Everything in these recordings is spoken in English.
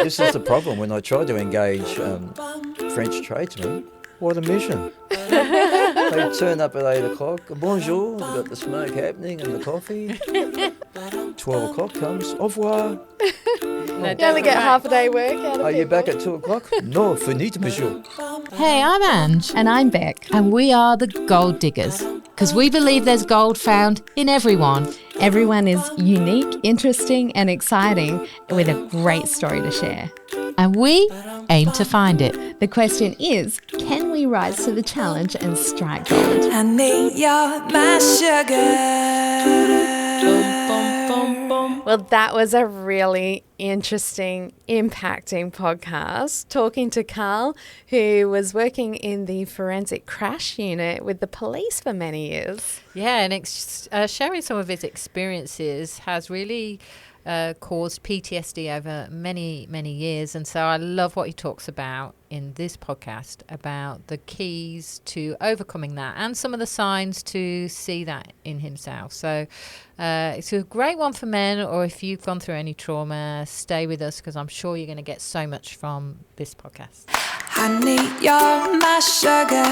This is the problem when I try to engage French tradesmen. What a mission. They turn up at 8 o'clock. Bonjour, we've got the smoke happening and the coffee. 12 o'clock comes. Au revoir. No, You only get half a day work out of Are you people. back at 2 o'clock? No, finito, monsieur. Hey, I'm Ange. And I'm Beck. And we are the Gold Diggers. Because we believe there's gold found in everyone. Everyone is unique, interesting and exciting with a great story to share. And we aim to find it. The question is, can we rise to the challenge and strike gold? Honey, you're my sugar. Well, that was a really interesting, impacting podcast, talking to Carl, who was working in the forensic crash unit with the police for many years. Yeah, and sharing some of his experiences has really caused PTSD over many, many years. And so I love what he talks about in this podcast about the keys to overcoming that and some of the signs to see that in himself. So it's a great one for men, or if you've gone through any trauma, stay with us because I'm sure you're going to get so much from this podcast. Honey, you're my sugar.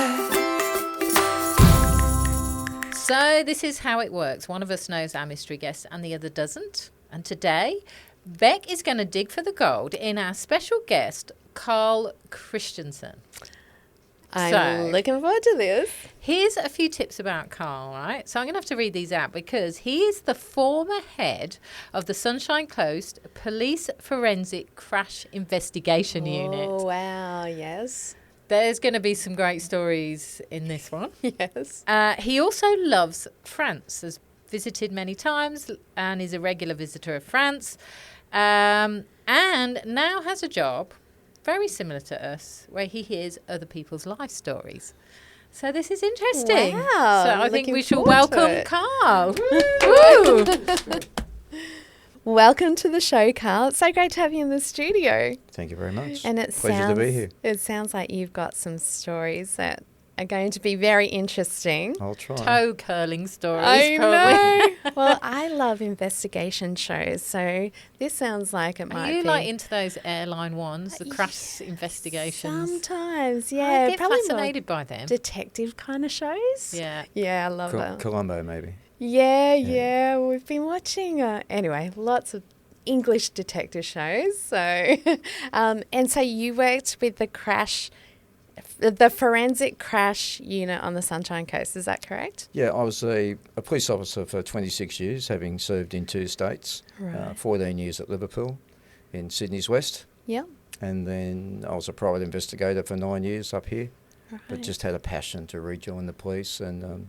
So this is how it works. One of us knows our mystery guest and the other doesn't. And today, Beck is going to dig for the gold in our special guest, Carl Christiansen. I'm looking forward to this. Here's a few tips about Carl, right? So I'm going to have to read these out because he is the former head of the Sunshine Coast Police Forensic Crash Investigation Unit. Oh, wow, yes. There's going to be some great stories in this one. Yes. He also loves France, has visited many times and is a regular visitor of France, and now has a job very similar to us where he hears other people's life stories. So this is interesting. Wow. So I think Looking we should forward to welcome it. Carl. Woo. Welcome to the show, Carl. It's so great to have you in the studio. Thank you very much. And Pleasure to be here. It sounds like you've got some stories that are going to be very interesting. I'll try. Toe curling stories. I probably. know. Well, I love investigation shows, so this sounds like it might Are you be. like into those airline ones, the crash investigations? Sometimes, I yeah. get probably more fascinated by them. detective kind of shows. Yeah. Yeah, I love that. Colombo, maybe. Yeah. We've been watching, anyway, lots of English detective shows. So, and so you worked with the forensic crash unit on the Sunshine Coast. Is that correct? Yeah, I was a police officer for 26 years, having served in 2 states, Right. 14 years at Liverpool in Sydney's West. Yeah. And then I was a private investigator for 9 years up here, Right. but just had a passion to rejoin the police and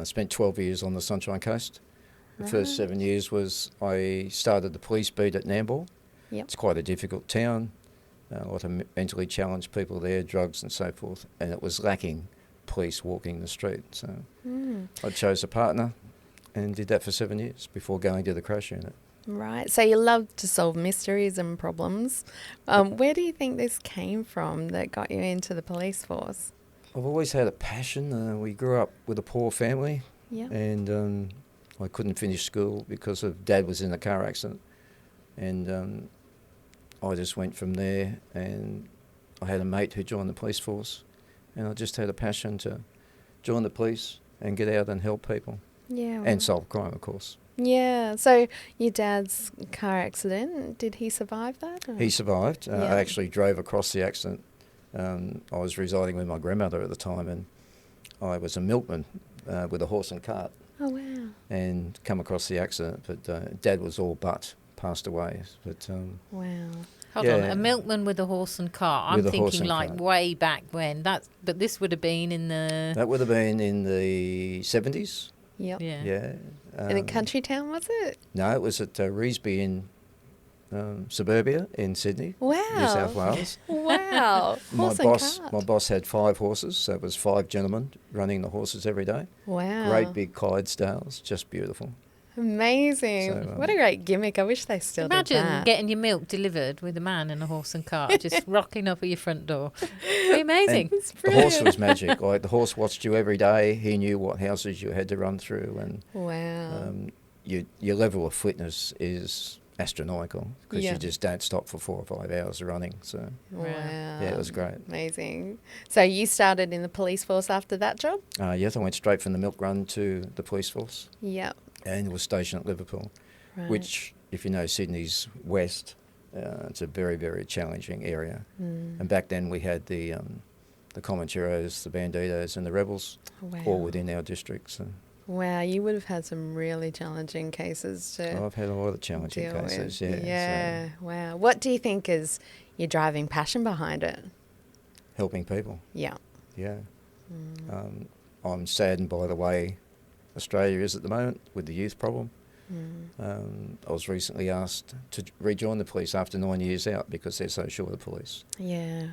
spent 12 years on the Sunshine Coast. The first 7 years was I started the police beat at Nambour. Yep. It's quite a difficult town, a lot of mentally challenged people there, drugs and so forth, and it was lacking police walking the street. So I chose a partner and did that for 7 years before going to the crash unit. Right. So you love to solve mysteries and problems. Where do you think this came from that got you into the police force? I've always had a passion. We grew up with a poor family, Yeah. and I couldn't finish school because of Dad was in a car accident, and I just went from there. And I had a mate who joined the police force, and I just had a passion to join the police and get out and help people Yeah. and solve crime, of course. Yeah. So your dad's car accident, did he survive that? or- He survived. Yeah. I actually drove across the accident. I was residing with my grandmother at the time, and I was a milkman with a horse and cart, Oh, wow. and come across the accident. But Dad was all but passed away. But Wow. Hold on, Yeah. a milkman with a horse and cart. I'm With a horse thinking and like cart. way back when. But this would have been in the that would have been in the 70s. Yep. yeah. Yeah. In a country town, was it? No, it was at Revesby in suburbia in Sydney, Wow. New South Wales. Wow. Horse and cart. My boss had 5 horses, so it was 5 gentlemen running the horses every day. Wow. Great big Clydesdales, just beautiful. Amazing. So, what a great gimmick. I wish they still Imagine did that. getting your milk delivered with a man in a horse and cart just rocking up at your front door. It'd be amazing. And the horse was magic. Like the horse watched you every day. He knew what houses you had to run through, and Wow. your level of fitness is astronomical because Yeah. you just don't stop for 4 or 5 hours running. So Wow. yeah, it was great. Amazing. So you started in the police force after that job? Yes, I went straight from the milk run to the police force Yep. and was stationed at Liverpool, Right. which, if you know Sydney's west, it's a very, very challenging area. And back then we had the Comancheros, the Banditos and the Rebels all within our district. So Wow, you would have had some really challenging cases to I've had a lot of challenging deal cases, with. yeah. Yeah, So wow. What do you think is your driving passion behind it? helping people, Yeah. yeah. I'm saddened by the way Australia is at the moment with the youth problem. I was recently asked to rejoin the police after 9 years out because they're so short of police. Yeah.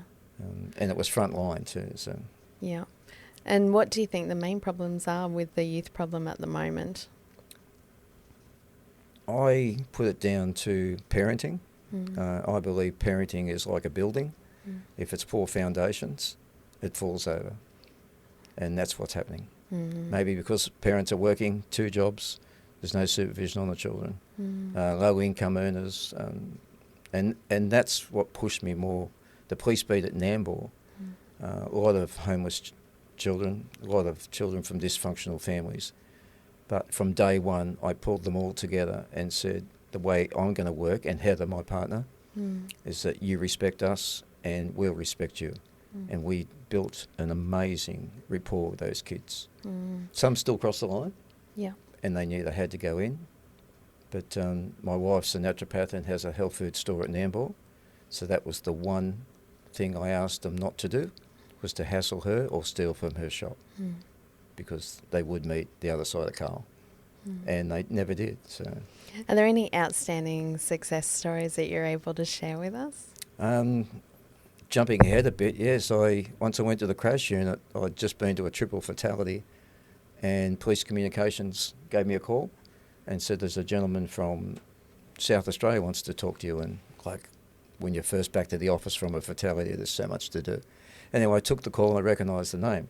And it was front line too, so Yeah. And what do you think the main problems are with the youth problem at the moment? I put it down to parenting. I believe parenting is like a building. If it's poor foundations, it falls over. And that's what's happening. Maybe because parents are working 2 jobs, there's no supervision on the children. Low income earners. And that's what pushed me more. The police beat at Nambour, a lot of homeless children, a lot of children from dysfunctional families. But from day one, I pulled them all together and said, the way I'm going to work, and Heather, my partner, is that you respect us and we'll respect you. And we built an amazing rapport with those kids. Some still cross the line, Yeah. and they knew they had to go in. But my wife's a naturopath and has a health food store at Nambour. So that was the one thing I asked them not to do, was to hassle her or steal from her shop. Because they would meet the other side of Carl. And they never did. So Are there any outstanding success stories that you're able to share with us? jumping ahead a bit, yes, once I went to the crash unit, I'd just been to a triple fatality, and police communications gave me a call and said there's a gentleman from South Australia wants to talk to you. And like when you're first back to the office from a fatality, there's so much to do. Anyway, I took the call and I recognised the name.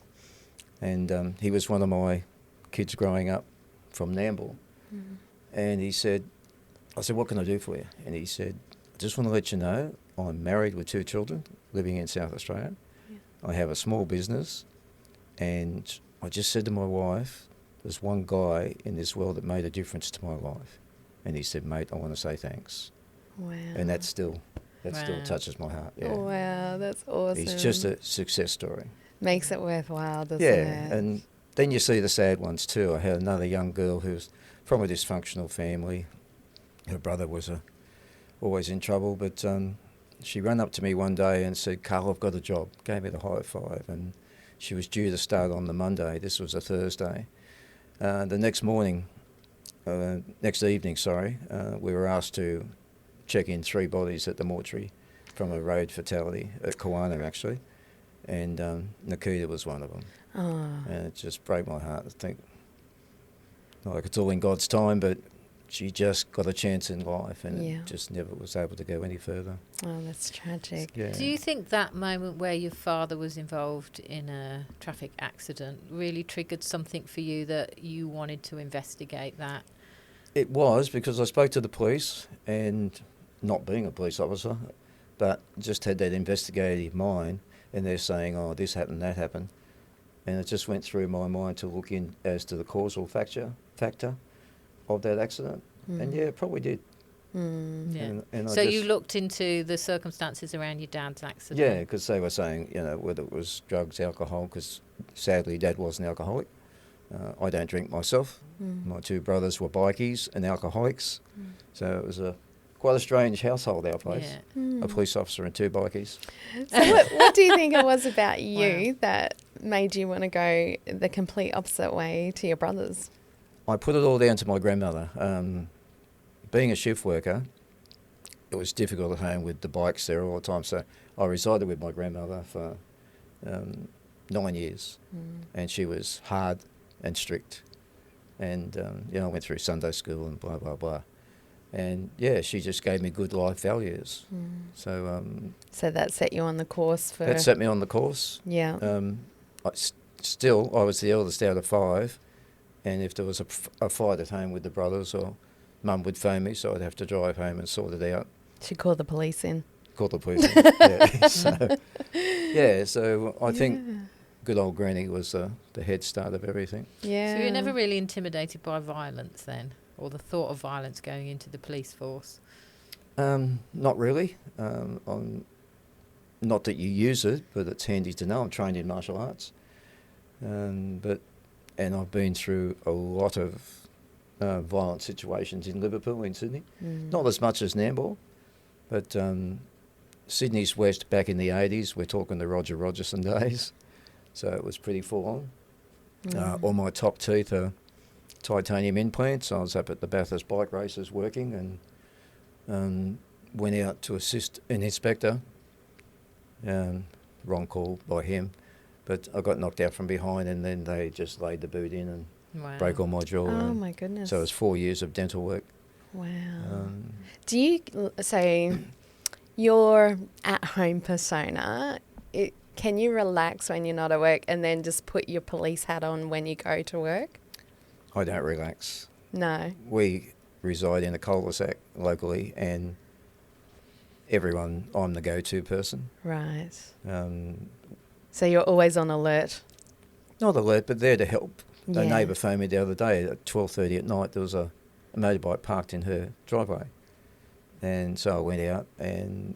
And he was one of my kids growing up from Nambour. And he said, I said, what can I do for you? And he said, I just want to let you know I'm married with 2 children living in South Australia. I have a small business. And I just said to my wife, there's one guy in this world that made a difference to my life. And he said, mate, I want to say thanks. Wow. And that still Wow. touches my heart. Yeah. Wow, that's awesome. He's just a success story. Makes it worthwhile, doesn't Yeah, it? and then you see the sad ones too. I had another young girl who's from a dysfunctional family. Her brother was always in trouble, but she ran up to me one day and said, Carl, I've got a job. Gave me the high five, and she was due to start on the Monday. This was a Thursday. The next evening, we were asked to check in 3 bodies at the mortuary from a road fatality at Kawana, actually. And Nikita was one of them. Oh. And it just broke my heart to think, like, it's all in God's time, but she just got a chance in life and Yeah. it just never was able to go any further. Oh, that's tragic. Yeah. Do you think that moment where your father was involved in a traffic accident really triggered something for you that you wanted to investigate that? It was, because I spoke to the police, and not being a police officer, but just had that investigative mind, and they're saying, oh, this happened, that happened. And it just went through my mind to look in as to the causal factor of that accident. And yeah, it probably did. Yeah. And I So you just- looked into the circumstances around your dad's accident? Yeah, because they were saying, whether it was drugs, alcohol, because sadly Dad was an alcoholic. I don't drink myself. My 2 brothers were bikies and alcoholics. So it was quite a strange household, our place. Yeah. A police officer and 2 bikies. So what do you think it was about you that made you want to go the complete opposite way to your brothers? I put it all down to my grandmother. Being a shift worker, it was difficult at home with the bikes there all the time. So I resided with my grandmother for 9 years. And she was hard and strict. And, I went through Sunday school and blah, blah, blah. And, yeah, she just gave me good life values. So So that set you on the course for... that set me on the course. Yeah. I was the eldest out of 5. And if there was a fight at home with the brothers or Mum would phone me, so I'd have to drive home and sort it out. She called the police in. Call the police. So I think good old Granny was the head start of everything. Yeah. So you're never really intimidated by violence then, or the thought of violence going into the police force? Not really. Not that you use it, but it's handy to know. I'm trained in martial arts. And I've been through a lot of violent situations in Liverpool, in Sydney. Not as much as Nambour, but Sydney's West back in the 80s, we're talking the Roger Rogerson days, so it was pretty full on. All my top teeth are titanium implants. I was up at the Bathurst bike races working and went out to assist an inspector. Wrong call by him, but I got knocked out from behind, and then they just laid the boot in and broke all my jaw. Oh my goodness. So it was 4 years of dental work. Wow. Do you say your at-home persona, can you relax when you're not at work and then just put your police hat on when you go to work? I don't relax. No. We reside in a cul-de-sac locally, and I'm the go-to person. Right. So you're always on alert? Not alert, but there to help. Yeah. A neighbour phoned me the other day at 12:30 at night. There was a motorbike parked in her driveway. And so I went out and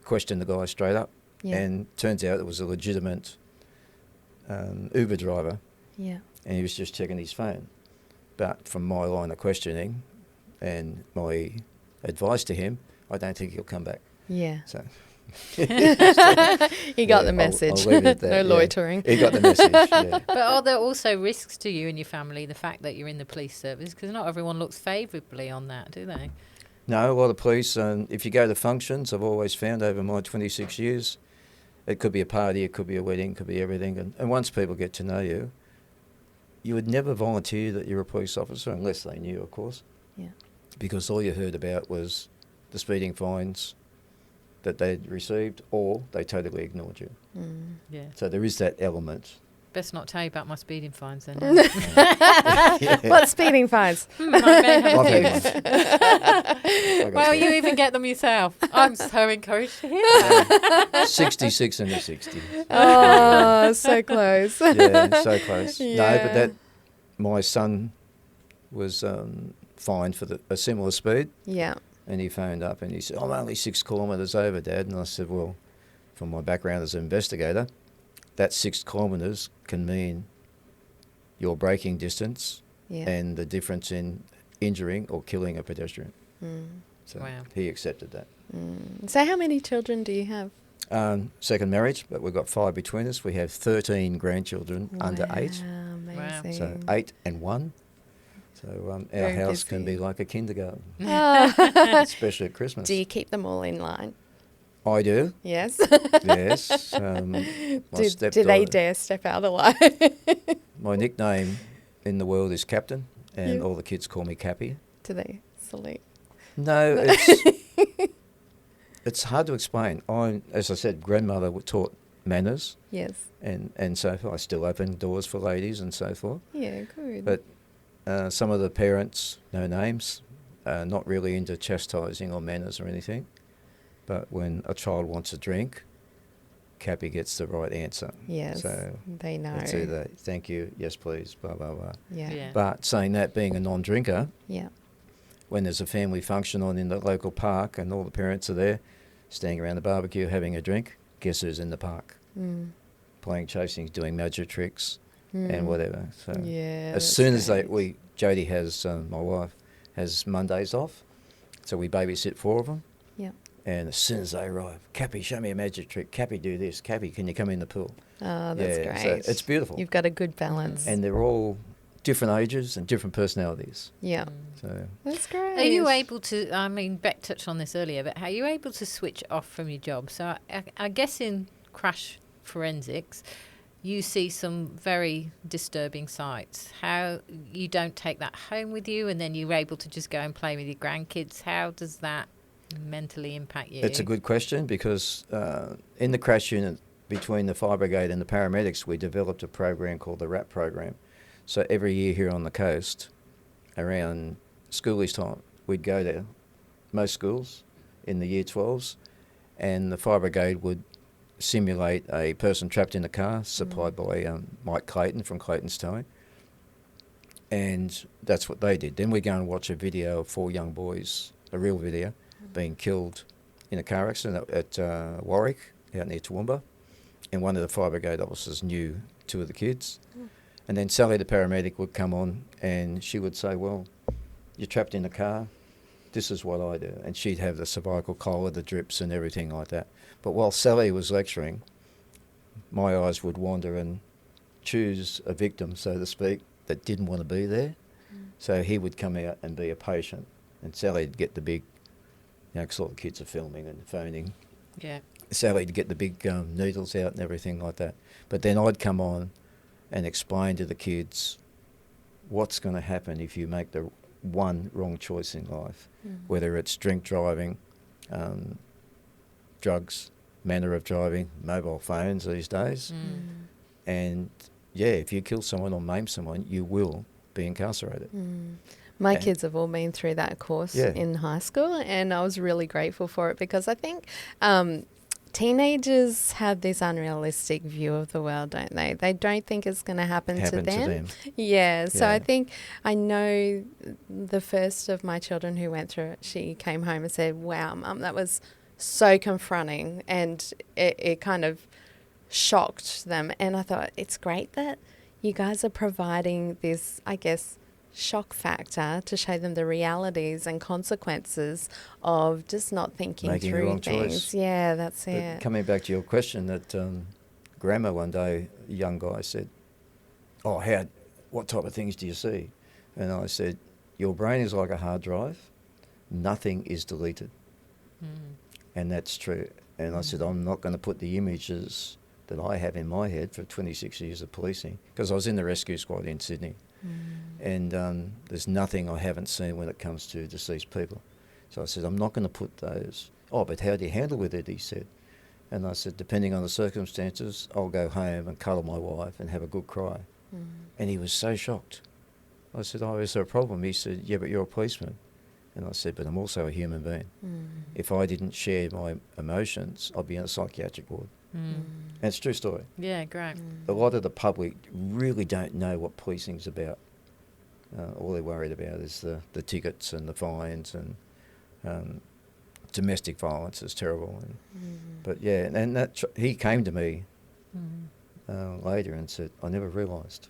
questioned the guy straight up. Yeah. And turns out it was a legitimate Uber driver. Yeah. And he was just checking his phone. But from my line of questioning and my advice to him, I don't think he'll come back. Yeah. So He got the message. I'll leave it at that, No loitering. He got the message, yeah. But are there also risks to you and your family, the fact that you're in the police service? Because not everyone looks favourably on that, do they? No, a lot of police, if you go to functions, I've always found over my 26 years, it could be a party, it could be a wedding, it could be everything. And once people get to know you, you would never volunteer that you're a police officer, unless they knew, of course. Yeah. Because all you heard about was the speeding fines that they'd received, or they totally ignored you. Yeah. So there is that element. Best not tell you about my speeding fines then. What speeding fines? I may have I've a few. had one. Well, you even get them yourself. I'm so encouraged to hear that. 66 in the 60s. Oh, so close. Yeah, so close. No, Yeah. but my son was fined for a similar speed, Yeah. and he phoned up and he said, I'm only 6 kilometres over, Dad. And I said, well, from my background as an investigator, that 6 kilometres can mean your braking distance Yeah. and the difference in injuring or killing a pedestrian. So Wow. he accepted that. So how many children do you have? Second marriage, but we've got 5 between us. We have 13 grandchildren under 8. Amazing. So 8 and 1. So our Very house can busy. be like a kindergarten, Ah. especially at Christmas. Do you keep them all in line? I do, Yes. yes. My Do they stepdaughter- dare step out of the line? My nickname in the world is Captain, and Yeah. all the kids call me Cappy. Do they salute? No, it's hard to explain. As I said, grandmother taught manners, Yes. and so forth. I still open doors for ladies and so forth. Yeah, good. But some of the parents, no names, not really into chastising or manners or anything. But when a child wants a drink, Cappy gets the right answer. Yes, So they know. it's either thank you, yes please, blah, blah, blah. Yeah. Yeah. But saying that, being a non-drinker, Yeah. when there's a family function on in the local park and all the parents are there, standing around the barbecue having a drink, guess who's in the park? Playing chasing, doing magic tricks and whatever. So Yeah. as soon as Jodie has, my wife, has Mondays off, so we babysit 4 of them. Yeah. And as soon as they arrive, Cappy, show me a magic trick. Cappy, do this. Cappy, can you come in the pool? Oh, that's Yeah, great. so it's beautiful. You've got a good balance. And they're all different ages and different personalities. Yeah. So That's great. Are you able to, I mean, Beck touched on this earlier, but are you able to switch off from your job? So I guess in crash forensics, you see some very disturbing sights. How you don't take that home with you and then you're able to just go and play with your grandkids. How does that mentally impact you? it's a good question because in the crash unit between the fire brigade and the paramedics, we developed a program called the RAP program. So every year here on the coast, around schoolies time, we'd go there, most schools in the year 12s, and the fire brigade would simulate a person trapped in the car, supplied by Mike Clayton from Clayton's Towing. And that's what they did. Then we go and watch a video of 4 young boys, a real video, being killed in a car accident at Warwick, out near Toowoomba. And one of the fire brigade officers knew 2 of the kids. And then Sally, the paramedic, would come on and she would say, well, you're trapped in the car, this is what I do. And she'd have the cervical collar, the drips and everything like that. But while Sally was lecturing, my eyes would wander and choose a victim, so to speak, that didn't want to be there. So he would come out and be a patient, and Sally'd get the big, because all the kids are filming and phoning. Yeah. Sally'd get the big needles out and everything like that. But then I'd come on and explain to the kids what's going to happen if you make the one wrong choice in life, whether it's drink driving, drugs, manner of driving, mobile phones these days. And yeah, if you kill someone or maim someone, you will be incarcerated. My kids have all been through that course in high school, and I was really grateful for it because I think teenagers have this unrealistic view of the world, don't they? They don't think it's going to happen to them. Yeah, so I think I know the first of my children who went through it, she came home and said, wow, Mum, that was so confronting, and it kind of shocked them. And I thought, it's great that you guys are providing this, I guess, shock factor to show them the realities and consequences of just not thinking Making through the wrong things. choice. Yeah, that's But it. coming back to your question, that grammar one day, a young guy said, oh, what type of things do you see? And I said, your brain is like a hard drive. Nothing is deleted. And that's true. And I said, I'm not going to put the images that I have in my head for 26 years of policing, because I was in the rescue squad in Sydney. And there's nothing I haven't seen when it comes to deceased people. So I said, I'm not going to put those. Oh, but how do you handle with it, he said. And I said, depending on the circumstances, I'll go home and cuddle my wife and have a good cry. And he was so shocked. I said, oh, is there a problem? He said, yeah, but you're a policeman. And I said, but I'm also a human being. If I didn't share my emotions, I'd be in a psychiatric ward. And it's a true story. Yeah, great. A lot of the public really don't know what policing's about. All they're worried about is the tickets and the fines, and domestic violence is terrible. But yeah, and that he came to me later and said, I never realised.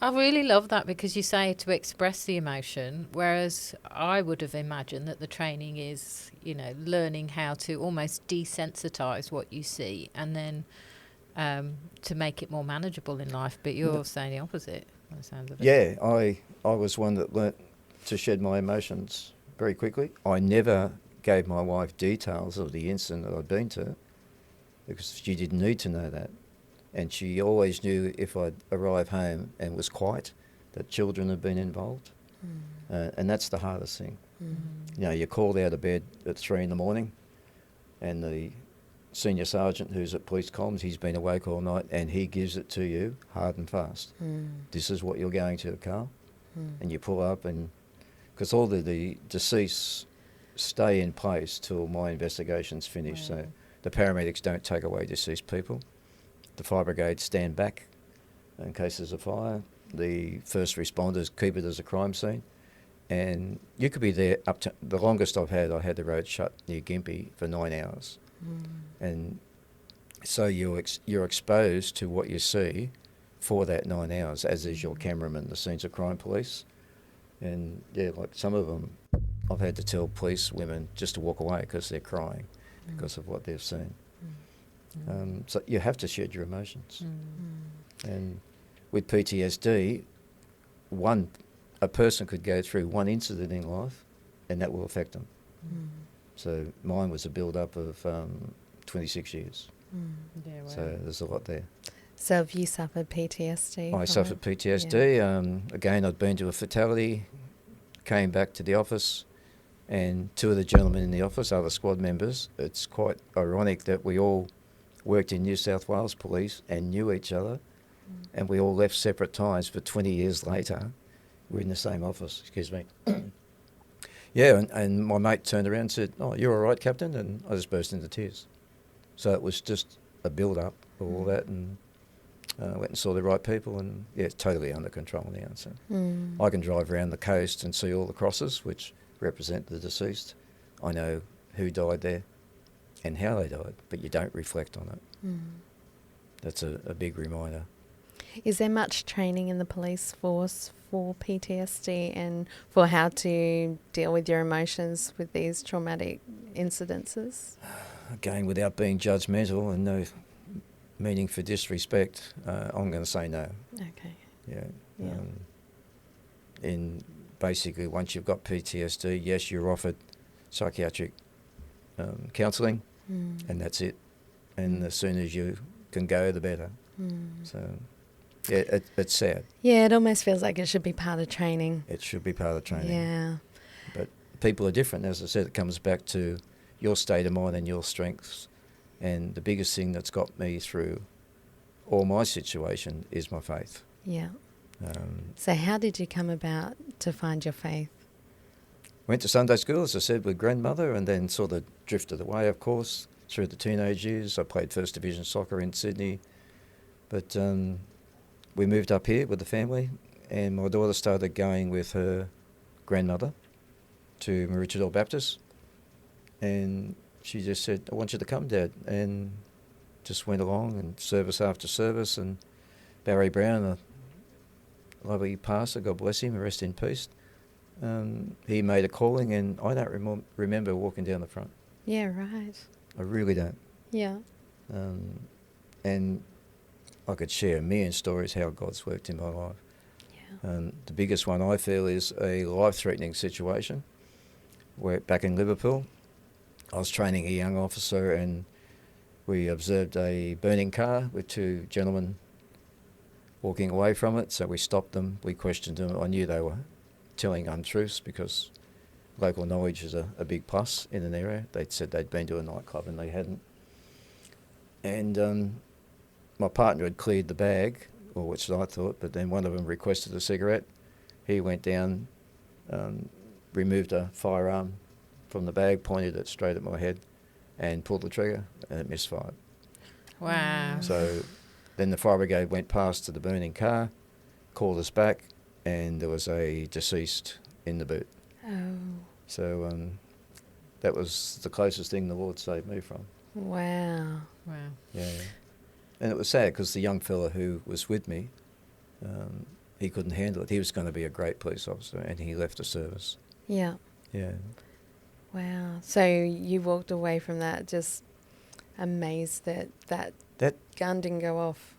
I really love that, because you say to express the emotion, whereas I would have imagined that the training is, learning how to almost desensitise what you see, and then to make it more manageable in life. But you're saying the opposite, by the sound of it. Yeah, I was one that learnt to shed my emotions very quickly. I never gave my wife details of the incident that I'd been to, because she didn't need to know that. And she always knew if I'd arrive home and was quiet, that children had been involved. And that's the hardest thing. You're called out of bed at 3 a.m, and the senior sergeant who's at police comms, he's been awake all night, and he gives it to you hard and fast. This is what you're going to, Carl. And you pull up, and because all the deceased stay in place till my investigation's finished. So the paramedics don't take away deceased people. The fire brigade stand back in case there's a fire. The first responders keep it as a crime scene. And you could be there up to, the longest I had the road shut near Gympie for 9 hours. And so you're exposed to what you see for that 9 hours, as is your cameraman, the scenes of crime police. And yeah, like some of them, I've had to tell police women just to walk away because they're crying because of what they've seen. So you have to shed your emotions. And with PTSD, a person could go through one incident in life and that will affect them. So mine was a build-up of 26 years. Yeah, wow. So there's a lot there. So have you suffered PTSD? I suffered PTSD. Yeah. Again, I'd been to a fatality, came back to the office, and 2 of the gentlemen in the office, other squad members, it's quite ironic that we all worked in New South Wales Police and knew each other, and we all left separate times, but 20 years later, we're in the same office. Excuse me. Yeah, and my mate turned around and said, "Oh, you're all right, Captain?" And I just burst into tears. So it was just a build-up of all that, and went and saw the right people, and yeah, it's totally under control now. So I can drive around the coast and see all the crosses, which represent the deceased. I know who died there and how they died, but you don't reflect on it. That's a big reminder. Is there much training in the police force for PTSD and for how to deal with your emotions with these traumatic incidences? Again, without being judgmental and no meaning for disrespect, I'm going to say no. Okay. Yeah. Yeah. In basically, once you've got PTSD, yes, you're offered psychiatric counselling, and that's it. And as soon as you can go, the better. So, yeah, it's sad. Yeah, it almost feels like it should be part of training. It should be part of training. Yeah. But people are different. As I said, it comes back to your state of mind and your strengths. And the biggest thing that's got me through all my situation is my faith. Yeah. So how did you come about to find your faith? Went to Sunday school, as I said, with grandmother, and then sort of drifted away, of course, through the teenage years. I played First Division soccer in Sydney. But we moved up here with the family, and my daughter started going with her grandmother to Maroochydore Baptist. And she just said, "I want you to come, Dad." And just went along, and service after service. And Barry Brown, a lovely pastor, God bless him, rest in peace, he made a calling, and I don't remember walking down the front. Yeah, right. I really don't. Yeah. And I could share a million stories how God's worked in my life. Yeah. The biggest one I feel is a life-threatening situation where back in Liverpool, I was training a young officer, and we observed a burning car with two gentlemen walking away from it. So we stopped them, we questioned them. I knew they were telling untruths because local knowledge is a big plus in an area. They'd said they'd been to a nightclub and they hadn't. And my partner had cleared the bag, or which I thought, but then one of them requested a cigarette. He went down, removed a firearm from the bag, pointed it straight at my head, and pulled the trigger, and it misfired. Wow. So then the fire brigade went past to the burning car, called us back, and there was a deceased in the boot. Oh. So that was the closest thing the Lord saved me from. Wow. Wow. Yeah. And it was sad because the young fella who was with me, he couldn't handle it. He was going to be a great police officer, and he left the service. Yeah. Yeah. Wow. So you walked away from that just amazed that gun didn't go off.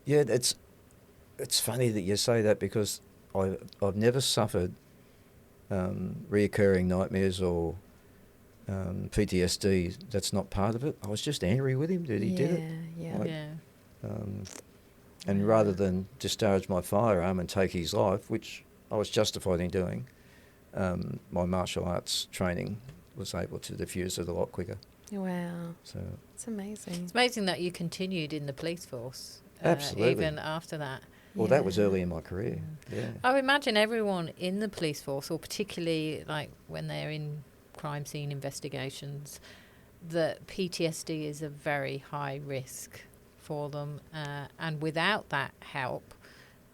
Yeah, it's funny that you say that because I've never suffered reoccurring nightmares or PTSD. That's not part of it. I was just angry with him that he did it. Yeah. Like, Yeah. And rather than discharge my firearm and take his life, which I was justified in doing, my martial arts training was able to diffuse it a lot quicker. Wow. So It's amazing. It's amazing that you continued in the police force. Absolutely. Even after that. well, that was early in my career. Yeah. I would imagine everyone in the police force, or particularly like when they're in crime scene investigations, that PTSD is a very high risk for them. And without that help,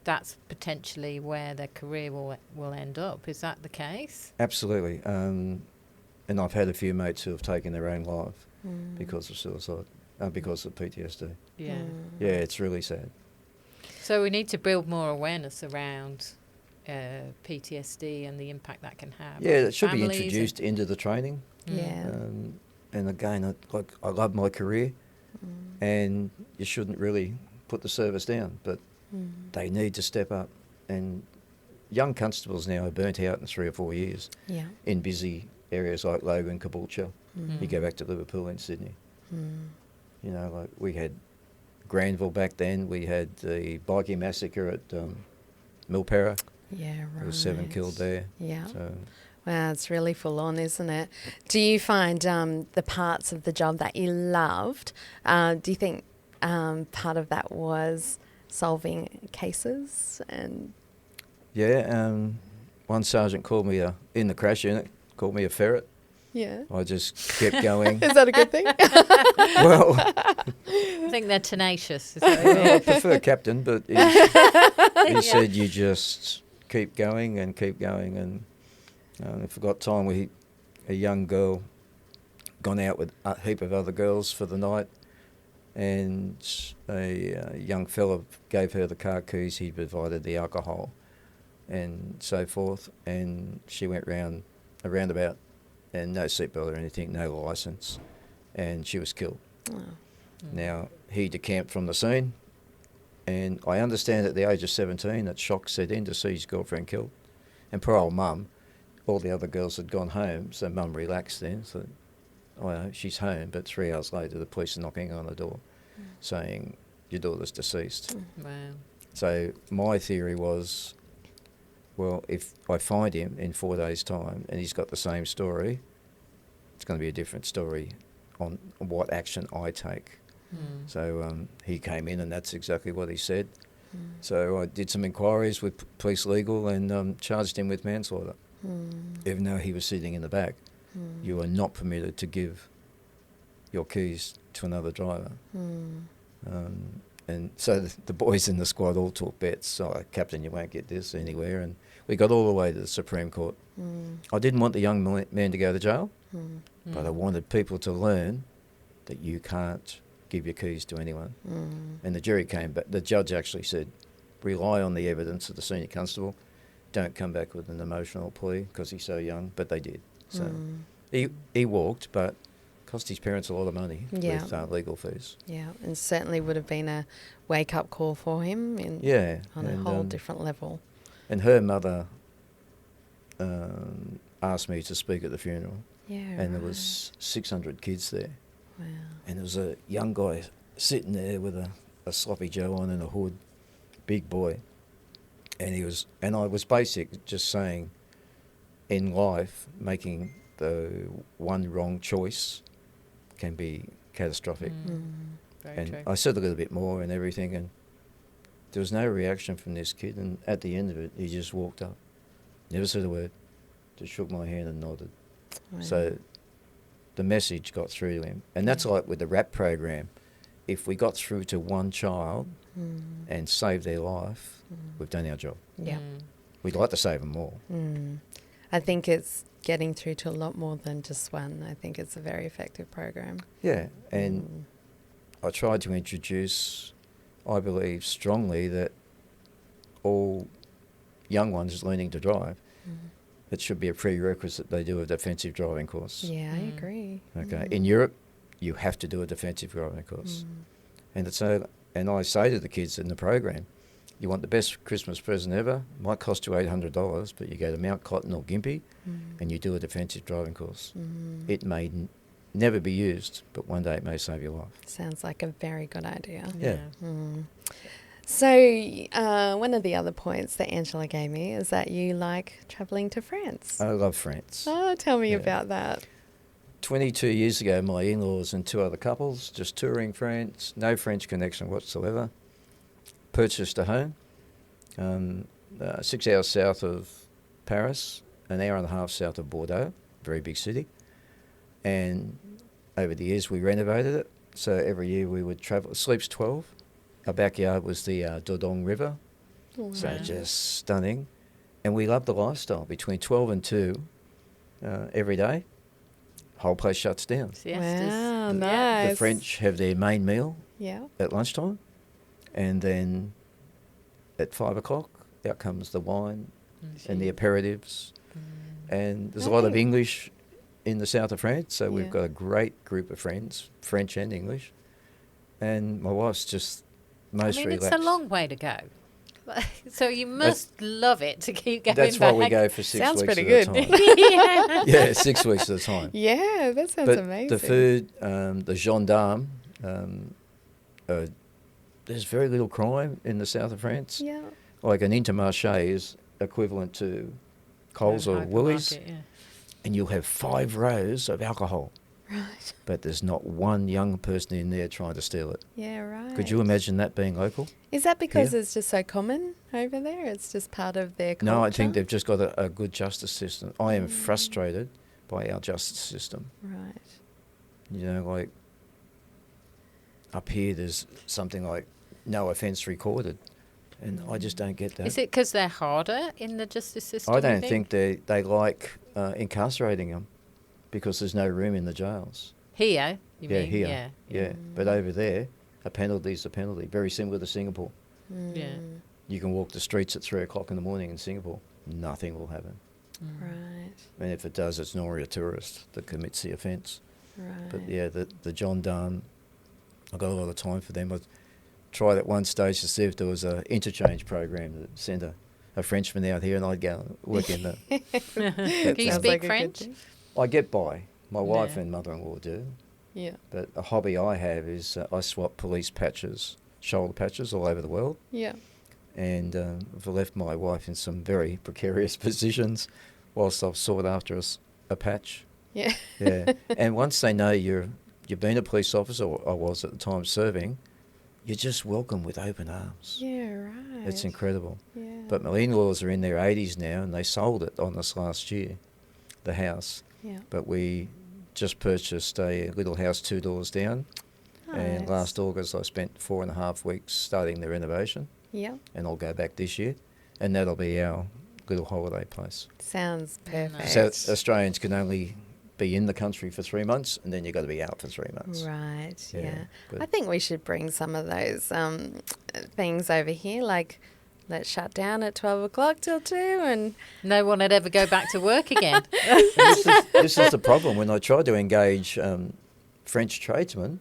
that's potentially where their career will end up. Is that the case? Absolutely. And I've had a few mates who have taken their own life because of suicide, because of PTSD. Yeah. Yeah, it's really sad. So we need to build more awareness around PTSD and the impact that can have. Yeah, it should be families introduced into the training. Yeah. And again, I love my career, and you shouldn't really put the service down, but they need to step up. And young constables now are burnt out in 3 or 4 years Yeah. in busy areas like Logan, Caboolture. You go back to Liverpool and Sydney. You know, like we had Granville back then. We had the bikie massacre at Milperra. Yeah, right. There was 7 killed there. Yeah. So Wow, it's really full on, isn't it? Do you find the parts of the job that you loved, do you think part of that was solving cases? And yeah, one sergeant called me in the crash unit, called me a ferret. Yeah. I just kept going. Is that a good thing? Well, I think they're tenacious. Is that well, I prefer captain, but he said you just keep going and keep going. And if I got time, a young girl gone out with a heap of other girls for the night, and a young fella gave her the car keys. He provided the alcohol and so forth, and she went round a roundabout, and no seatbelt or anything, no licence, and she was killed. Oh. Now, he decamped from the scene, and I understand at the age of 17 that shock set in to see his girlfriend killed. And poor old mum, all the other girls had gone home, so mum relaxed then, so she's home, but 3 hours later the police are knocking on the door saying, your daughter's deceased. Wow. So my theory was, well, if I find him in 4 days' time and he's got the same story, it's going to be a different story on what action I take. So he came in and that's exactly what he said. So I did some inquiries with police legal and charged him with manslaughter. Even though he was sitting in the back, you are not permitted to give your keys to another driver. And so the boys in the squad all took bets. Captain, you won't get this anywhere. And we got all the way to the Supreme Court. I didn't want the young man to go to jail, but I wanted people to learn that you can't give your keys to anyone. And the jury came back. The judge actually said, rely on the evidence of the senior constable. Don't come back with an emotional plea because he's so young. But they did. So he walked, but cost his parents a lot of money with legal fees. Yeah, and certainly would have been a wake-up call for him on a whole different level. And her mother asked me to speak at the funeral. Yeah, and there was 600 kids there. Wow. And there was a young guy sitting there with a sloppy Joe on and a hood, big boy. And I was basic just saying, in life, making the one wrong choice can be catastrophic. Very true. I said a little bit more and everything, and there was no reaction from this kid. And at the end of it, he just walked up, never said a word, just shook my hand and nodded. Wow. So the message got through to him. And that's like with the RAP program. If we got through to one child and saved their life, we've done our job. Yeah. We'd like to save them all. I think it's getting through to a lot more than just one. I think it's a very effective program. Yeah, and I tried to introduce, I believe strongly that all young ones learning to drive, it should be a prerequisite they do a defensive driving course. Yeah, I agree. Okay, in Europe, you have to do a defensive driving course. And I say to the kids in the program, you want the best Christmas present ever, might cost you $800, but you go to Mount Cotton or Gympie and you do a defensive driving course. It may never be used, but one day it may save your life. Sounds like a very good idea. Yeah. So one of the other points that Angela gave me is that you like travelling to France. I love France. Oh, tell me about that. 22 years ago, my in-laws and 2 other couples, just touring France, no French connection whatsoever, purchased a home 6 hours south of Paris, an hour and a half south of Bordeaux, very big city. And over the years we renovated it, so every year we would travel. Sleep's 12. Our backyard was the Dordogne River, so just stunning. And we loved the lifestyle. Between 12 and 2 every day, whole place shuts down. Wow, nice. The French have their main meal Yeah. at lunchtime, and then at 5 o'clock, out comes the wine and the aperitifs. And there's a lot of English in the south of France, so we've got a great group of friends, French and English. And my wife's just most relaxed. It's a long way to go. So you must love it to keep going That's back. why we go for 6 Sounds weeks pretty at a good. time. Yeah, 6 weeks at a time. Yeah, that sounds But amazing. the food, the gendarme, there's very little crime in the south of France. Yeah. Like an Intermarché is equivalent to Coles or Woolies, and you'll have 5 rows of alcohol. Right. But there's not one young person in there trying to steal it. Yeah, right. Could you imagine that being local? Is that because here? it's just so common over there? It's just part of their culture? No, I think they've just got a good justice system. I am frustrated by our justice system. Right. You know, like up here there's something like no offence recorded, and I just don't get that. Is it because they're harder in the justice system? I don't think they like incarcerating them because there's no room in the jails. Here, you mean? Here. Yeah. But over there, a penalty's a penalty. Very similar to Singapore. Yeah. You can walk the streets at 3 o'clock in the morning in Singapore. Nothing will happen. Right. And if it does, it's normally a tourist that commits the offence. Right. But yeah, the John Darn, I've got a lot of time for them. I tried at one stage to see if there was an interchange program that sent a Frenchman out here and I'd go and work in the... Can you Sounds speak like a good French? thing. I get by. My wife Yeah. and mother-in-law do. Yeah. But a hobby I have is I swap police patches, shoulder patches all over the world. Yeah. And I've left my wife in some very precarious positions whilst I've sought after a patch. Yeah. Yeah. And once they know you've been a police officer, or I was at the time serving, you're just welcome with open arms. Yeah, right. It's incredible. Yeah. But my in-laws are in their 80s now and they sold it on us last year, the house. Yeah. But we just purchased a little house 2 doors down. And Nice. last August I spent 4.5 weeks starting the renovation. Yeah. And I'll go back this year. And that'll be our little holiday place. Sounds perfect. So Australians can only be in the country for 3 months and then you've got to be out for 3 months. Right, yeah. but I think we should bring some of those things over here, like let's shut down at 12 o'clock till 2 and... No one would ever go back to work again. this is the problem. When I try to engage French tradesmen,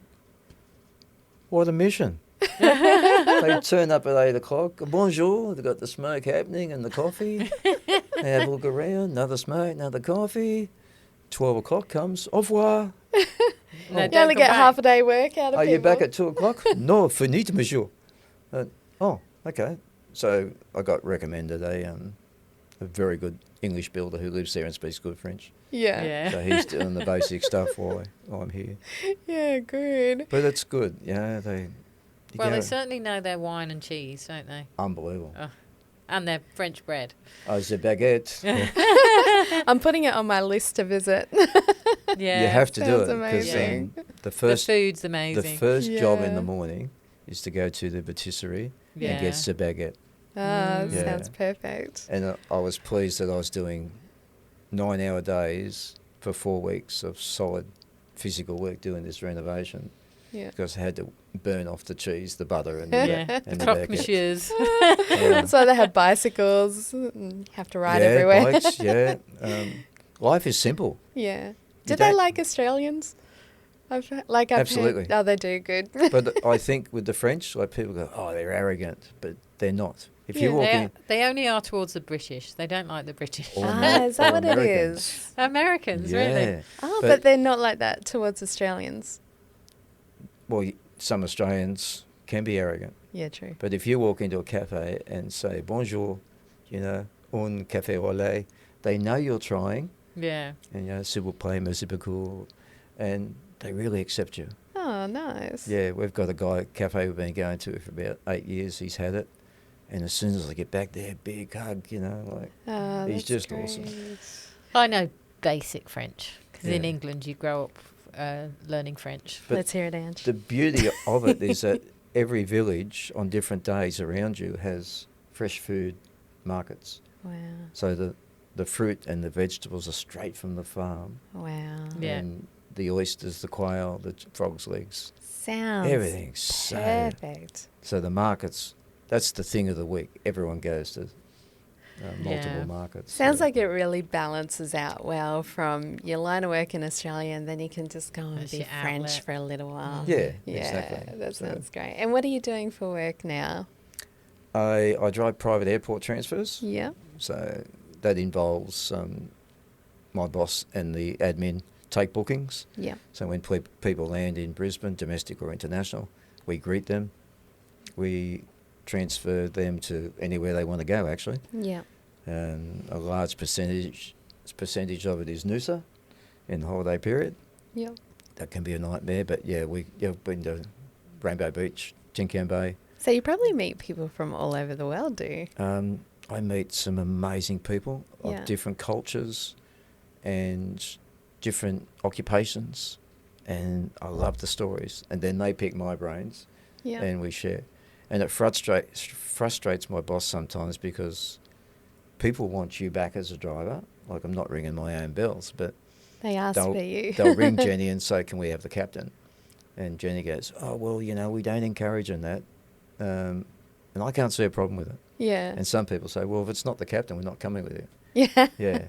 what a mission. They turn up at 8 o'clock. Bonjour. They've got the smoke happening and the coffee. They have a look around. Another smoke, another coffee. 12 o'clock comes. Au revoir. No, You don't only come get back. half a day work out of Are people. you back at 2 o'clock? No, finito, monsieur. Oh, okay. So I got recommended a very good English builder who lives there and speaks good French. Yeah. Yeah. So he's doing the basic stuff while I'm here. Yeah, good. But it's good. Yeah, Well, they certainly know their wine and cheese, don't they? unbelievable. Oh. And their French bread. Oh, the baguette. I'm putting it on my list to visit. Yeah. You have to do Sounds it because amazing. the The first food's amazing. the first job in Yeah. the morning is to go to the patisserie Yeah. and get the baguette. Ah, Mm. Yeah. sounds perfect. And I was pleased that I was doing 9-hour days for 4 weeks of solid physical work doing this renovation Yeah. because I had to burn off the cheese, the butter, and Yeah. the, The and the croque baguette. monsieurs. Yeah. That's why they have bicycles. And you have to ride yeah, everywhere. bikes, yeah. Life is simple. Yeah. You Do they don't- like Australians? I've Absolutely. Heard, oh, they do good. But I think with the French, like people go, oh, they're arrogant, but they're not. If you Yeah. walk They, in, they only are towards the British. They don't like the British. Or Is that or what it Americans. is? Americans, yeah. really. Oh, But- but they're not like that towards Australians. Well, some Australians can be arrogant, Yeah, true. but if you walk into a cafe and say bonjour, un café au lait, they know you're trying, Yeah. and s'il vous plaît, merci beaucoup, and they really accept you. Oh, nice. Yeah, we've got a guy cafe we've been going to for about 8 years. He's had it, and as soon as I get back there, big hug, like Oh, He's that's just awesome. great. I know basic French because in Yeah. England you grow up learning French. But Let's hear it, Ange. the beauty of it is that every village on different days around you has fresh food markets. Wow. So the fruit and the vegetables are straight from the farm. Wow. Yeah. And the oysters, the quail, the frog's legs, Sounds everything's so... perfect. So the markets, that's the thing of the week. Everyone goes to multiple Yeah. markets. Sounds so- like it really balances out well from your line of work in Australia, and then you can just go and That's be your French outlet. for a little while. Yeah, Yeah, exactly. that So sounds great. And what are you doing for work now? I drive private airport transfers. Yeah. So that involves my boss and the admin take bookings. Yeah. So when people land in Brisbane, domestic or international, we greet them. We transfer them to anywhere they want to go, actually. Yeah. A large percentage of it is Noosa in the holiday period. Yeah. That can be a nightmare, but yeah, we've been to Rainbow Beach, Jinkan Bay. So you probably meet people from all over the world, do you? I meet some amazing people of Yeah. different cultures, and different occupations, and I love the stories. And then they pick my brains, Yeah. and we share. And it frustrates my boss sometimes because people want you back as a driver. Like, I'm not ringing my own bells, but They ask for you. they'll ring Jenny and say, can we have the captain? And Jenny goes, oh, well, you know, we don't encourage in that. And I can't see a problem with it. Yeah. And some people say, well, if it's not the captain, we're not coming with you. Yeah. Yeah.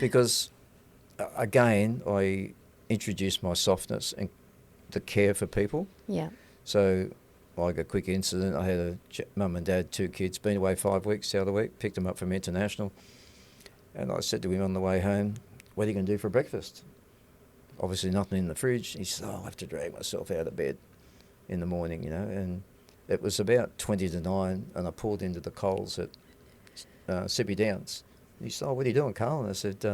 Because, again, I introduced my softness and the care for people. Yeah. So, like a quick incident, I had a mum and dad, 2 kids, been away 5 weeks the other week, picked them up from international. And I said to him on the way home, what are you going to do for breakfast? Obviously nothing in the fridge. He said, oh, I'll have to drag myself out of bed in the morning, you know. And it was about 20 to 9, and I pulled into the Coles at Sippy Downs. He said, oh, what are you doing, Carl? And I said,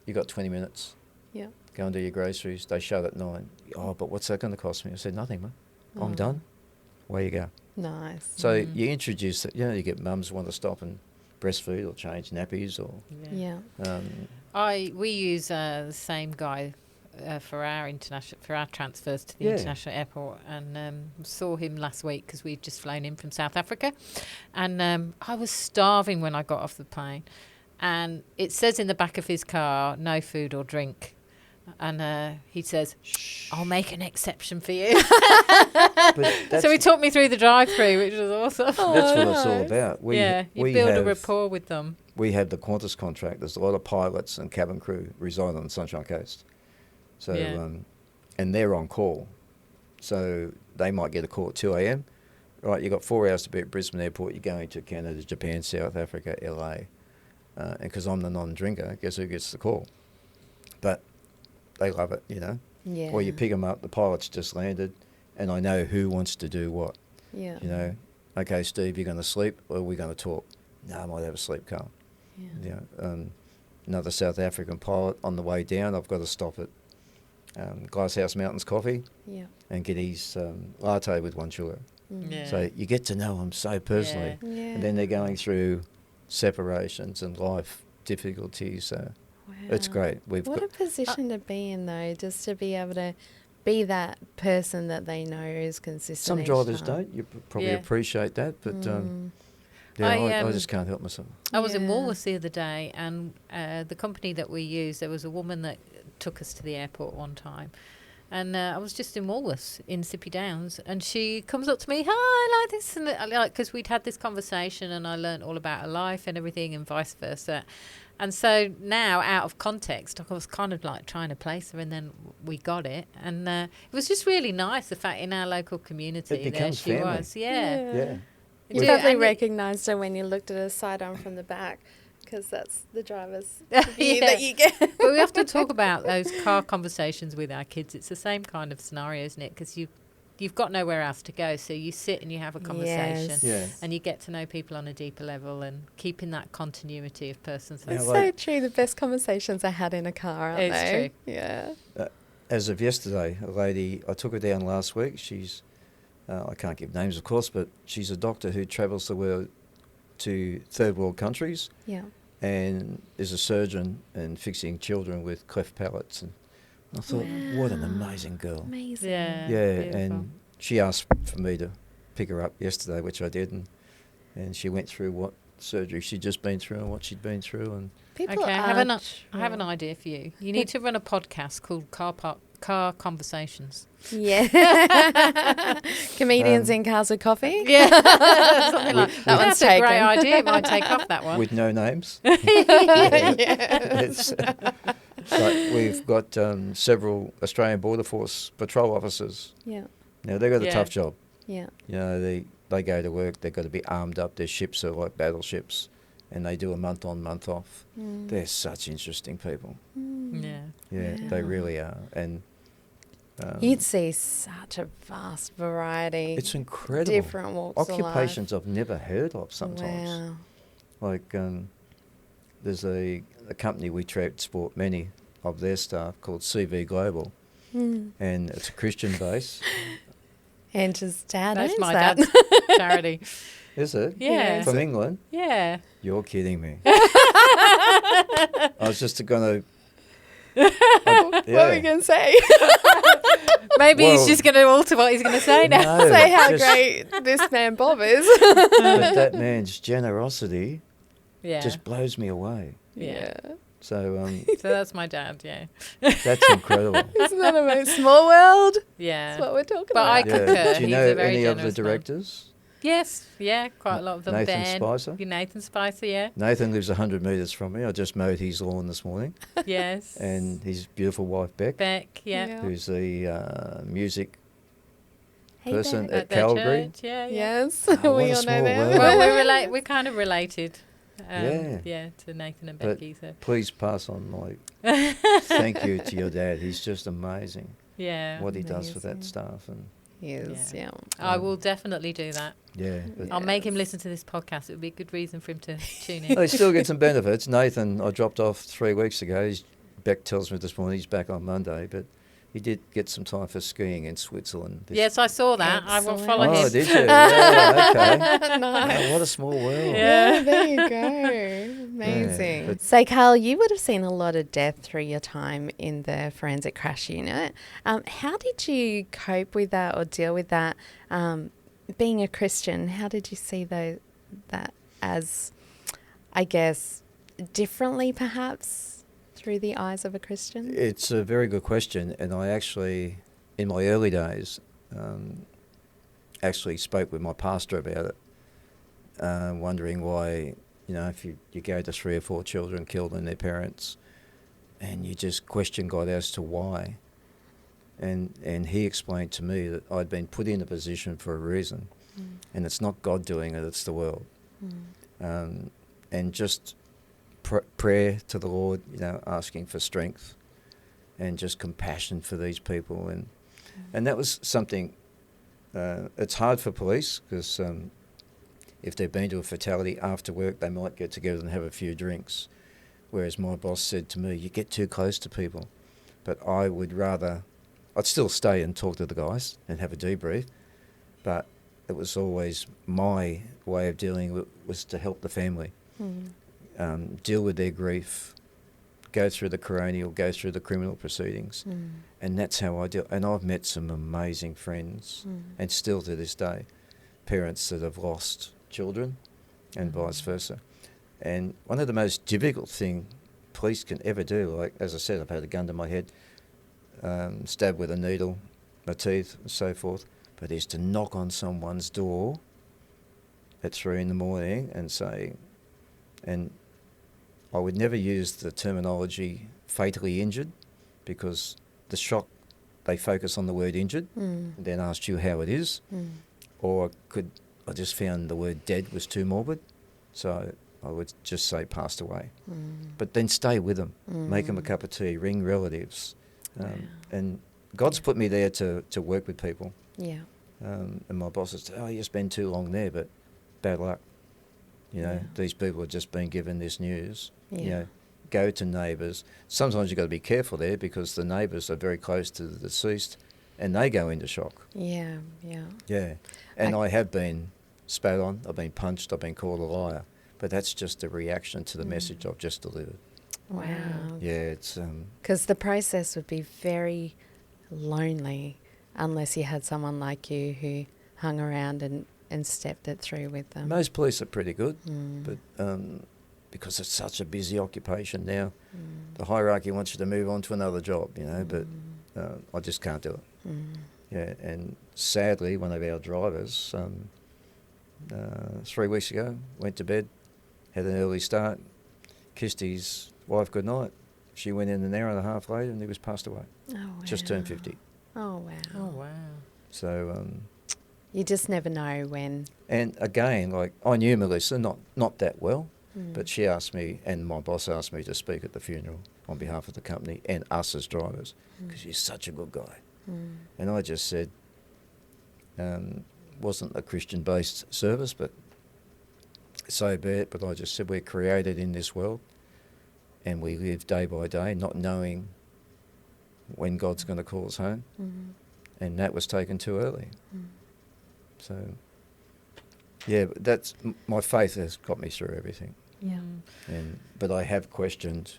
you got 20 minutes. Yeah. Go and do your groceries. They shut at 9. Oh, but what's that going to cost me? I said, nothing, mate. I'm done. Away you go. Nice. So you introduce it, you know, you get mums want to stop and breastfeed or change nappies or... Yeah. We use the same guy for our transfers to the international airport, and saw him last week because we'd just flown in from South Africa, and I was starving when I got off the plane, and it says in the back of his car, no food or drink. And he says, I'll make an exception for you. So he took me through the drive-through, which was awesome. That's what it's all about. You build a rapport with them. We have the Qantas contract. There's a lot of pilots and cabin crew reside on the Sunshine Coast. So, and they're on call. So they might get a call at 2 a.m. Right, you've got 4 hours to be at Brisbane Airport. You're going to Canada, Japan, South Africa, LA. And because I'm the non-drinker, guess who gets the call? But they love it, you know. Yeah. Or you pick them up, the pilot's just landed, and I know who wants to do what. Yeah. You know, okay, Steve, you're going to sleep, or we're going to talk. No, I might have a sleep, Carl. Yeah. Another South African pilot on the way down, I've got to stop at Glasshouse Mountains Coffee and get his latte with 1 sugar. Yeah. So you get to know them so personally. Yeah. And then they're going through separations and life difficulties. It's great. What a position to be in, though, just to be able to be that person that they know is consistent. Some drivers don't. You probably appreciate that, but I just can't help myself. I was in Walworth the other day, and the company that we use, there was a woman that took us to the airport one time. And I was just in Walworth in Sippy Downs, and she comes up to me, hi, I like this, and because we'd had this conversation, and I learnt all about her life and everything, and vice versa. And so now, out of context, I was kind of like trying to place her, and then we got it. And it was just really nice, the fact in our local community there she family. was. Yeah. You probably recognised her when you looked at her side on from the back, because that's the driver's view that you get. But we have to talk about those car conversations with our kids. It's the same kind of scenario, isn't it? Because you've got nowhere else to go, so you sit and you have a conversation, and you get to know people on a deeper level, and keeping that continuity of person. It's so true. The best conversations are had in a car, aren't it's they? True. Yeah. As of yesterday, a lady, I took her down last week. She's, I can't give names, of course, but she's a doctor who travels the world to third world countries. Yeah. And is a surgeon and fixing children with cleft palates. And I thought, what an amazing girl. Amazing. Yeah. Yeah, and she asked for me to pick her up yesterday, which I did, and she went through what surgery she'd just been through and what she'd been through. And people I have an idea for you. You need to run a podcast called Car Conversations. Yeah. Comedians in cars with coffee. Yeah. Something like that. That's a great idea. It might take off that one. with no names. Yes. But we've got several Australian Border Force patrol officers. Yeah. Now, they've got a tough job. Yeah. You know, they go to work, they've got to be armed up. Their ships are like battleships, and they do a month on, month off. They're such interesting people. Yeah. Yeah, they really are. And you'd see such a vast variety. it's incredible. Different walks occupations of life. I've never heard of sometimes. Wow. Like there's a company we transport many of their staff called CV Global, and it's a Christian base. Angie's dad That's owns my that. dad's charity. Is it? Yeah. From England? Yeah. You're kidding me. I was just going to What are we going to say? Maybe he's Well- just going to alter what he's going to say now. No, Say how just- great this man Bob is. But that man's generosity Yeah. just blows me away. Yeah. So So that's my dad, yeah. that's incredible. Isn't that a small world? Yeah. That's what we're talking But I about. concur. Yeah. Do you He's know a very any of the generous man. directors? Yes, yeah, quite a lot of them. Nathan Ben, Spicer? Nathan Spicer, yeah. Nathan lives 100 metres from me. I just mowed his lawn this morning. Yes. And his beautiful wife, Beck, Beck, yeah. Yeah. who's the music Hey, person Beck. at At their Calgary. church, yeah, yeah. Yes, Oh, what we a all small know them. world. Well, we're kind of related. Yeah. To Nathan and But Becky. So please pass on my thank you to your dad. He's just amazing yeah, what he does for that Amazing. staff. And Yes, Yeah. yeah. I will definitely do that. yeah. But I'll make him Yes. listen to this podcast. It would be a good reason for him to tune in. they still get some benefits. Nathan, I dropped off 3 weeks ago. Beck tells me this morning he's back on Monday, but he did get some time for skiing in Switzerland. Yes, I saw that. I will Excellent. follow Oh, him. did you? Yeah, okay. Nice. Oh, what a small world. Yeah. Yeah, there you go. Amazing. but- So, Carl, you would have seen a lot of death through your time in the forensic crash unit. How did you cope with that or deal with that? Being a Christian, how did you see that as, I guess, differently perhaps through the eyes of a Christian? It's a very good question, and I actually, in my early days, actually spoke with my pastor about it, wondering why, if you go to 3 or 4 children killed in their parents, and you just question God as to why. And he explained to me that I'd been put in a position for a reason, and it's not God doing it, it's the world. And just prayer to the Lord, asking for strength and just compassion for these people. And that was something, it's hard for police because if they've been to a fatality after work, they might get together and have a few drinks. Whereas my boss said to me, you get too close to people. But I'd still stay and talk to the guys and have a debrief, but it was always my way of dealing with was to help the family. Deal with their grief, go through the coronial, go through the criminal proceedings. And that's how I deal. And I've met some amazing friends, and still to this day, parents that have lost children and vice versa. And one of the most difficult thing police can ever do, like, as I said, I've had a gun to my head, stabbed with a needle, my teeth, and so forth, but is to knock on someone's door at 3 a.m. and say, and I would never use the terminology fatally injured, because the shock, they focus on the word injured, and then asked you how it is, or I just found the word dead was too morbid, so I would just say passed away. But then stay with them, make them a cup of tea, ring relatives, and God's put me there to work with people. Yeah. And my boss says, you spend too long there, but bad luck. These people have just been given this news. Yeah. Go to neighbours. Sometimes you've got to be careful there because the neighbours are very close to the deceased and they go into shock. Yeah, yeah. Yeah. And I have been spat on, I've been punched, I've been called a liar. But that's just a reaction to the message I've just delivered. Wow. Yeah, it's... Because the process would be very lonely unless you had someone like you who hung around and stepped it through with them. Most police are pretty good, but because it's such a busy occupation now, the hierarchy wants you to move on to another job, but I just can't do it. Yeah, and sadly, one of our drivers, 3 weeks ago, went to bed, had an early start, kissed his wife goodnight. She went in an hour and a half later and he was passed away. Oh, wow. Just turned 50. Oh, wow. Oh, wow. So... you just never know when. And again, like, I knew Melissa not that well, but she asked me, and my boss asked me to speak at the funeral on behalf of the company and us as drivers, because she's such a good guy. And I just said, wasn't a Christian-based service, but so be it, but I just said we're created in this world and we live day by day not knowing when God's going to call us home, and that was taken too early. So, yeah, that's my faith has got me through everything. Yeah. But I have questioned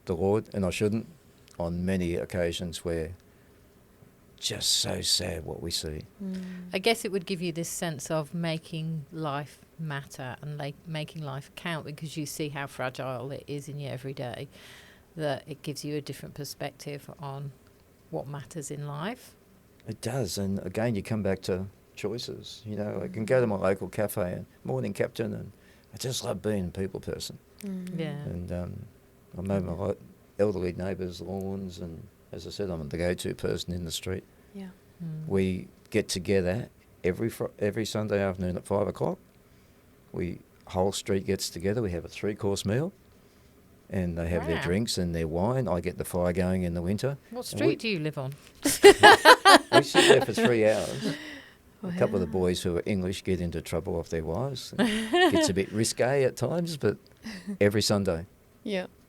the Lord, and I shouldn't. on many occasions where just so sad what we see. I guess it would give you this sense of making life matter and making life count, because you see how fragile it is in your everyday, that it gives you a different perspective on what matters in life. It does, and again, you come back to choices. You know, I can go to my local cafe and morning captain, and I just love being a people person. Yeah. And I mow my elderly neighbours' lawns, and as I said, I'm the go-to person in the street. Yeah. We get together every Sunday afternoon at 5 o'clock. Whole street gets together. We have a 3-course meal, and they have their drinks and their wine. I get the fire going in the winter. What street do you live on? We sit there for 3 hours. A couple of the boys who are English get into trouble off their wives. It gets a bit risque at times, but every Sunday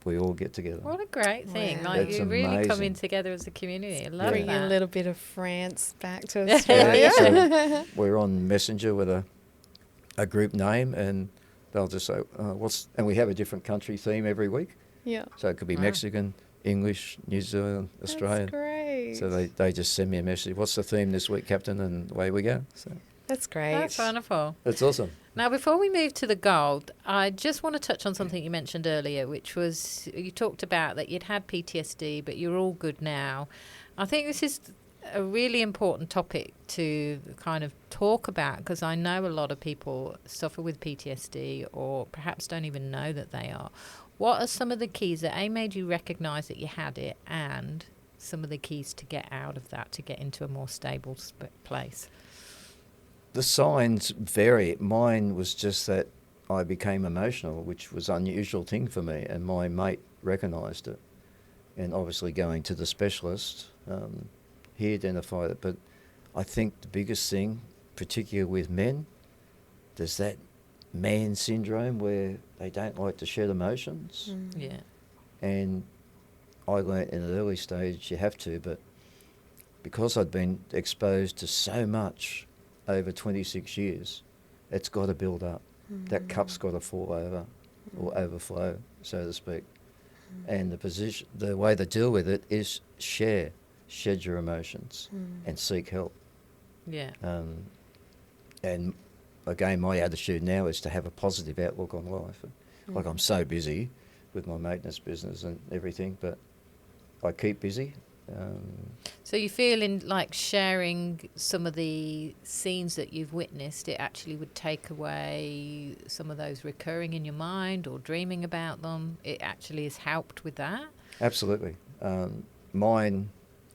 we all get together. What a great thing. Wow. Like, That's you're really coming amazing. together as a community. I love Bring that. a little bit of France back to Australia. So we're on Messenger with a group name, and they'll just say, and we have a different country theme every week. Yeah. So it could be Mexican, English, New Zealand, Australian. That's great. So they just send me a message. What's the theme this week, Captain? And away we go. So That's great. That's wonderful. it's awesome. Now, before we move to the gold, I just want to touch on something you mentioned earlier, which was you talked about that you'd had PTSD, but you're all good now. I think this is a really important topic to kind of talk about, because I know a lot of people suffer with PTSD or perhaps don't even know that they are. What are some of the keys that made you recognise that you had it, and some of the keys to get out of that, to get into a more stable place? The signs vary. Mine was just that I became emotional, which was an unusual thing for me, and my mate recognised it. And obviously going to the specialist, he identified it. But I think the biggest thing, particularly with men, there's that man syndrome where they don't like to shed emotions. Yeah. And I learnt in an early stage you have to, but because I'd been exposed to so much over 26 years, it's got to build up. That cup's got to fall over or overflow, so to speak. And the way to deal with it is shed your emotions and seek help. Yeah. And again, my attitude now is to have a positive outlook on life. Like, I'm so busy with my maintenance business and everything, but I keep busy. So you feel in like sharing some of the scenes that you've witnessed, it actually would take away some of those recurring in your mind or dreaming about them. It actually has helped with that. Absolutely. Mine,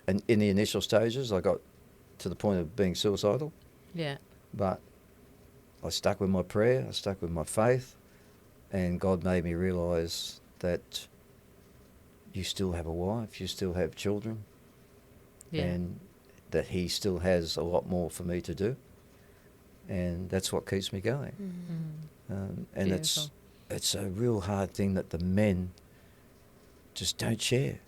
and in the initial stages, I got to the point of being suicidal. Yeah. But I stuck with my prayer, I stuck with my faith, and God made me realise that you still have a wife, you still have children, and that He still has a lot more for me to do, and that's what keeps me going. And Beautiful. it's a real hard thing that the men just don't share,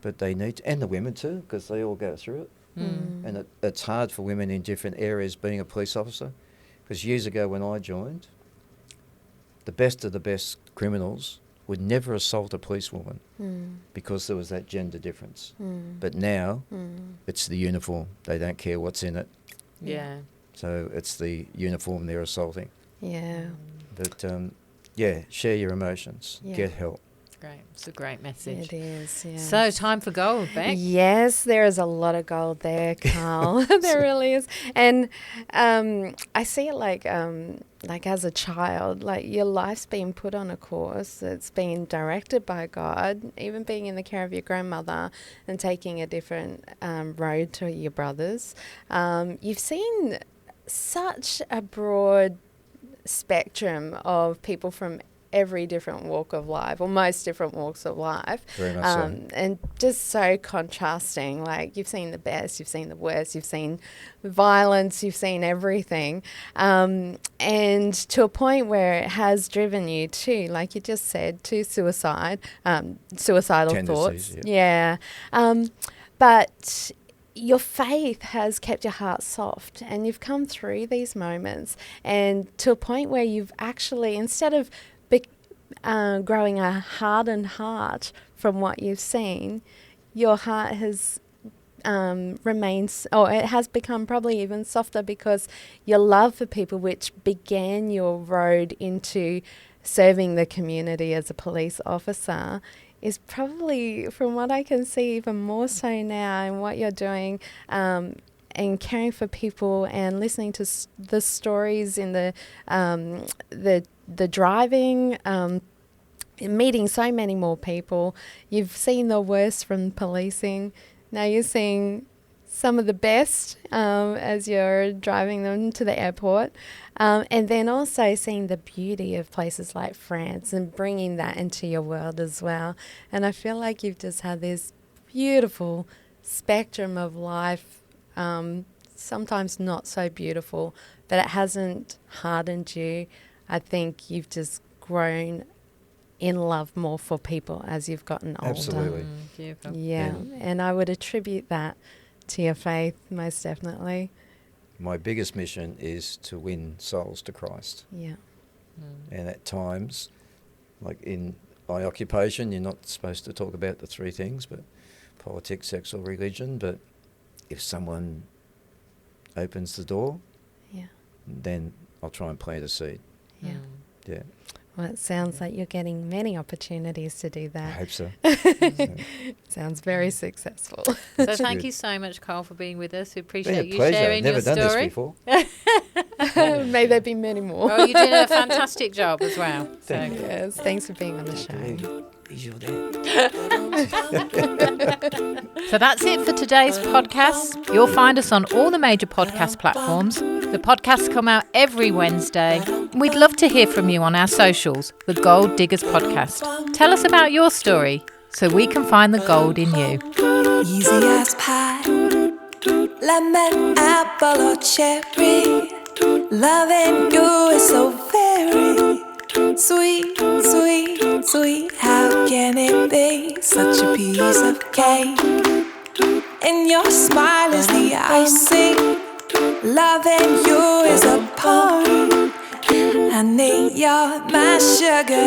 but they need to, and the women too, because they all go through it. And it's hard for women in different areas being a police officer, because years ago when I joined, the best of the best criminals would never assault a policewoman because there was that gender difference. But now it's the uniform. They don't care what's in it. Yeah. So it's the uniform they're assaulting. Yeah. But share your emotions. Yeah. Get help. Great. It's a great message. It is, yeah. So time for gold, Beck. Yes, there is a lot of gold there, Carl. There really is. And I see it like as a child, like your life's been put on a course. It's been directed by God, even being in the care of your grandmother and taking a different road to your brothers. You've seen such a broad spectrum of people from every different walk of life, or most different walks of life. Very much so. And just so contrasting. Like, you've seen the best, you've seen the worst, you've seen violence, you've seen everything. And to a point where it has driven you to, like you just said, to suicidal Tendencies, thoughts. Yeah. But your faith has kept your heart soft, and you've come through these moments, and to a point where you've actually, instead of growing a hardened heart from what you've seen, your heart has remains, or it has become probably even softer because your love for people, which began your road into serving the community as a police officer, is probably, from what I can see, even more so now in what you're doing, and caring for people and listening to the stories in the driving, meeting so many more people. You've seen the worst from policing. Now you're seeing some of the best as you're driving them to the airport. And then also seeing the beauty of places like France and bringing that into your world as well. And I feel like you've just had this beautiful spectrum of life, sometimes not so beautiful, but it hasn't hardened you. I think you've just grown in love more for people as you've gotten older. Absolutely. Beautiful. Yeah, and I would attribute that to your faith, most definitely. My biggest mission is to win souls to Christ. Yeah. And at times, like in my occupation, you're not supposed to talk about the three things, but politics, sex or religion. But if someone opens the door, then I'll try and plant a seed. Yeah. Yeah. Well, it sounds like you're getting many opportunities to do I that. hope so. Sounds very successful. So thank you so much, Carl, for being with us. We appreciate you pleasure. sharing I've never your done story. this before. May there be many more. Well, you did a fantastic job as well. Thank you. Yes, thanks for being on the show. He's your dad. So that's it for today's podcast. You'll find us on all the major podcast platforms. The podcasts come out every Wednesday. We'd love to hear from you on our socials, the Gold Diggers Podcast. Tell us about your story so we can find the gold in you. Easy as pie, lemon, apple or cherry. Loving you is so very sweet, sweet, sweet. How can it be such a piece of cake? And your smile is the icing. Loving you is a poem. Honey, you're my sugar.